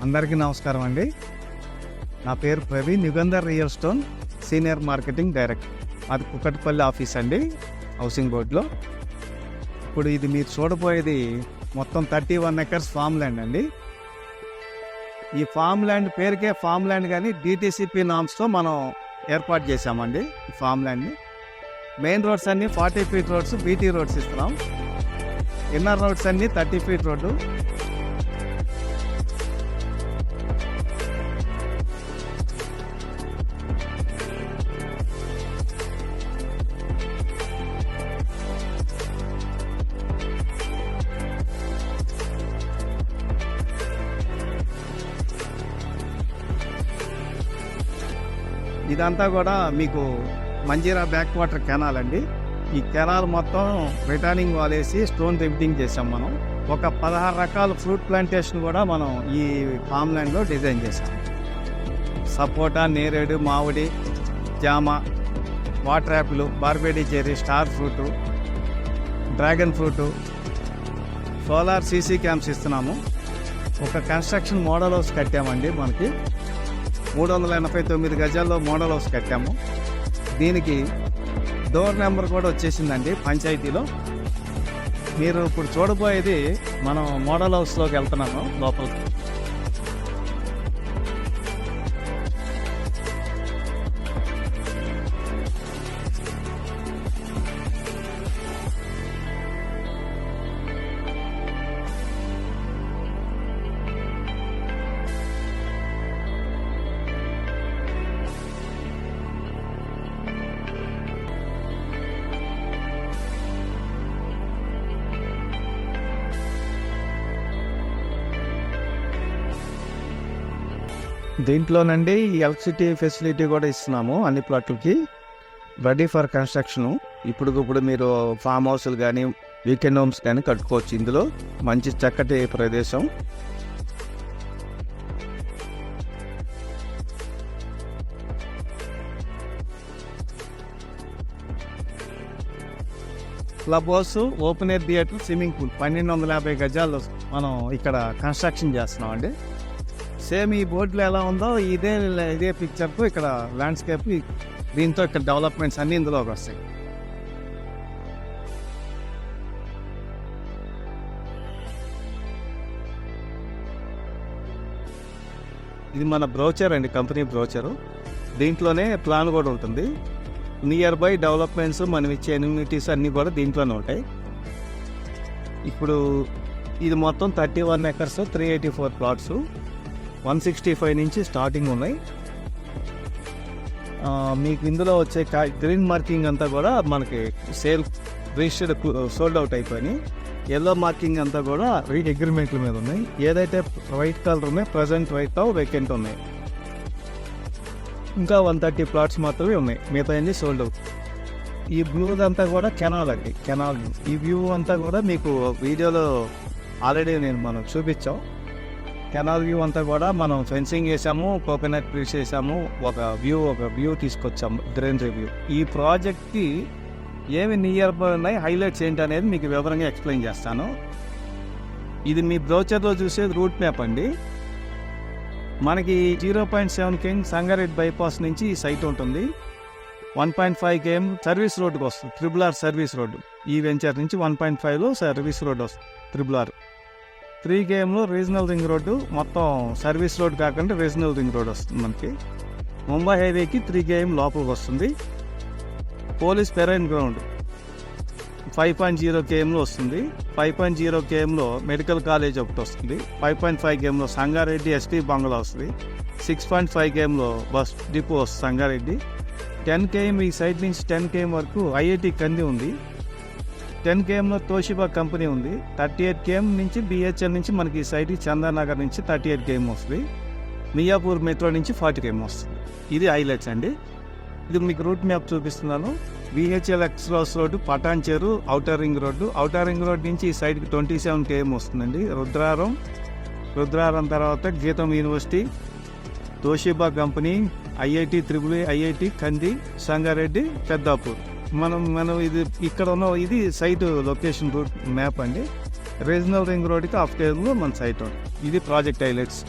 అందరికీ నమస్కారం అండి. నా పేరు Praveen, Yugandhar real estate senior marketing director. అది కుకట్పల్లి ఆఫీస్ అండి, హౌసింగ్ బోర్డులో. ఇప్పుడు ఇది మీరు చూడబోయేది మొత్తం 31 ఎకర్స్ ఫామ్ ల్యాండ్ అండి. ఈ ఫామ్ ల్యాండ్ పేరుకే ఫామ్ ల్యాండ్, కానీ డిటిసిపి నామ్స్తో మనం ఏర్పాటు చేశామండి ఈ ఫామ్ ల్యాండ్ని. మెయిన్ రోడ్స్ అన్నీ 40 ఫీట్ రోడ్స్, బీటీ రోడ్స్ ఇస్తున్నాం. ఇన్నర్ రోడ్స్ అన్నీ 30 ఫీట్ రోడ్డు. ఇదంతా కూడా మీకు మంజీరా బ్యాక్ వాటర్ కెనాల్ అండి. ఈ కెనాల్ మొత్తం రిటర్నింగ్ వాల్ వేసి స్టోన్ రిఫ్టింగ్ చేసాం. మనం ఒక 16 రకాల ఫ్రూట్ ప్లాంటేషన్ కూడా మనం ఈ ఫామ్ ల్యాండ్లో డిజైన్ చేసాం. సపోటా, నేరేడు, మామిడి, జామ, వాటర్ యాపిల్, బార్బేడీ cherry, star fruit, dragon fruit, solar CC cams ఇస్తున్నాము. ఒక కన్స్ట్రక్షన్ మోడల్ హౌస్ కట్టామండి. మనకి 389 గజాల్లో మోడల్ హౌస్ కట్టాము. దీనికి డోర్ నెంబర్ కూడా వచ్చేసిందండి పంచాయతీలో. మీరు ఇప్పుడు చూడబోయేది మనం మోడల్ హౌస్లోకి వెళ్తున్నాము లోపలికి. దీంట్లోనండి ఎలక్ట్రిసిటీ ఫెసిలిటీ కూడా ఇస్తున్నాము అన్ని ప్లాట్లకి, రెడీ ఫర్ కన్స్ట్రక్షను. ఇప్పుడు మీరు ఫామ్ హౌస్లు కానీ వీకెండ్ హోమ్స్ కానీ కట్టుకోవచ్చు. ఇందులో మంచి చక్కటి ప్రదేశం. Club house, open air theatre, swimming pool 1250 గజాల్లో మనం ఇక్కడ కన్స్ట్రక్షన్ చేస్తున్నాం అండి. సేమ్ ఈ బోర్డులో ఎలా ఉందో ఇదే పిక్చర్తో ఇక్కడ ల్యాండ్స్కేప్, దీంతో ఇక్కడ డెవలప్మెంట్స్ అన్నీ ఇందులోకి వస్తాయి. ఇది మన బ్రోచర్ అండి, కంపెనీ బ్రోచరు. దీంట్లోనే ప్లాన్ కూడా ఉంటుంది. నియర్ బై డెవలప్మెంట్స్, మనం ఇచ్చే ఎమ్యూనిటీస్ అన్నీ కూడా దీంట్లోనే ఉంటాయి. ఇప్పుడు ఇది మొత్తం 31 ఎకర్స్, 384 ప్లాట్స్, 165 నుంచి స్టార్టింగ్ ఉన్నాయి. మీకు ఇందులో వచ్చే గ్రీన్ మార్కింగ్ అంతా కూడా మనకి సేల్ రిజిస్టర్డ్, సోల్డ్ అవుట్ అయిపోయినాయి. ఎల్లో మార్కింగ్ అంతా కూడా అగ్రిమెంట్ల మీద ఉన్నాయి. ఏదైతే వైట్ కలర్ ఉన్నాయి ప్రజెంట్ వైట్ వేకెంట్ ఉన్నాయి. ఇంకా 130 ప్లాట్స్ మాత్రమే ఉన్నాయి, మిగతా అన్ని సోల్డ్ అవుట్. ఈ బ్లూ అంతా కూడా కెనాల్ అండి, కెనాల్. ఈ వ్యూ అంతా కూడా మీకు వీడియోలో ఆల్రెడీ మనం చూపించాం. కెనాల్ వ్యూ అంతా కూడా మనం ఫెన్సింగ్ వేసాము, కోకోనట్ ట్రీస్ వేసాము, ఒక వ్యూ తీసుకొచ్చాము, గ్రీనరీ వ్యూ. ఈ ప్రాజెక్ట్కి ఏమి నియర్ బై ఉన్నాయి, హైలైట్స్ ఏంటి అనేది మీకు వివరంగా ఎక్స్ప్లెయిన్ చేస్తాను. ఇది మీ బ్రోచర్లో చూసేది రూట్ మ్యాప్ అండి. మనకి 0.7 km సంగారెడ్డి బైపాస్ నుంచి ఈ సైట్ ఉంటుంది. 1.5 km సర్వీస్ రోడ్డుకి వస్తుంది, RRR సర్వీస్ రోడ్డు. ఈ వెంచర్ నుంచి 1.5లో సర్వీస్ రోడ్డు వస్తుంది, RRR. 3 kmలో రీజనల్ రింగ్ రోడ్డు, మొత్తం సర్వీస్ రోడ్ కాకుండా రీజనల్ రింగ్ రోడ్ వస్తుంది మనకి. ముంబై హైవేకి 3 km లోపలికి వస్తుంది. పోలీస్ పెరైన్ గ్రౌండ్ 5.0 kmలో వస్తుంది. 5.0 kmలో మెడికల్ కాలేజ్ ఒకటి వస్తుంది. 5.5 kmలో సంగారెడ్డి ఎస్టీ బంగ్లా వస్తుంది. 6.5 kmలో బస్ డిపో వస్తుంది సంగారెడ్డి. 10 km ఈ సైడ్ నుంచి 10 km వరకు ఐఐటి కంది ఉంది. 10 kmలో తోషిబా కంపెనీ ఉంది. 38 km నుంచి బిహెచ్ఎల్ నుంచి మనకి ఈ సైడ్కి చందానగర్ నుంచి 38 km వస్తుంది. మియాపూర్ మెట్రో నుంచి 40 km వస్తుంది. ఇది హైలైట్స్ అండి. ఇది మీకు రూట్ మ్యాప్ చూపిస్తున్నాను. BHEL express road, Patancheru, outer ring road. Outer ring road నుంచి ఈ సైడ్కి 27 km వస్తుందండి. రుద్రారం తర్వాత Gitam university, Toshiba company, IIT, IIT Kandi, Sangareddy, Peddapur. మనం ఇది ఇక్కడ ఉన్న ఇది సైట్ లొకేషన్ రూట్ మ్యాప్ అండి. రీజనల్ రింగ్ రోడ్కి హాఫ్ కేఎంలో మన సైట్ ఉంది. ఇది ప్రాజెక్ట్ హైలైట్స్.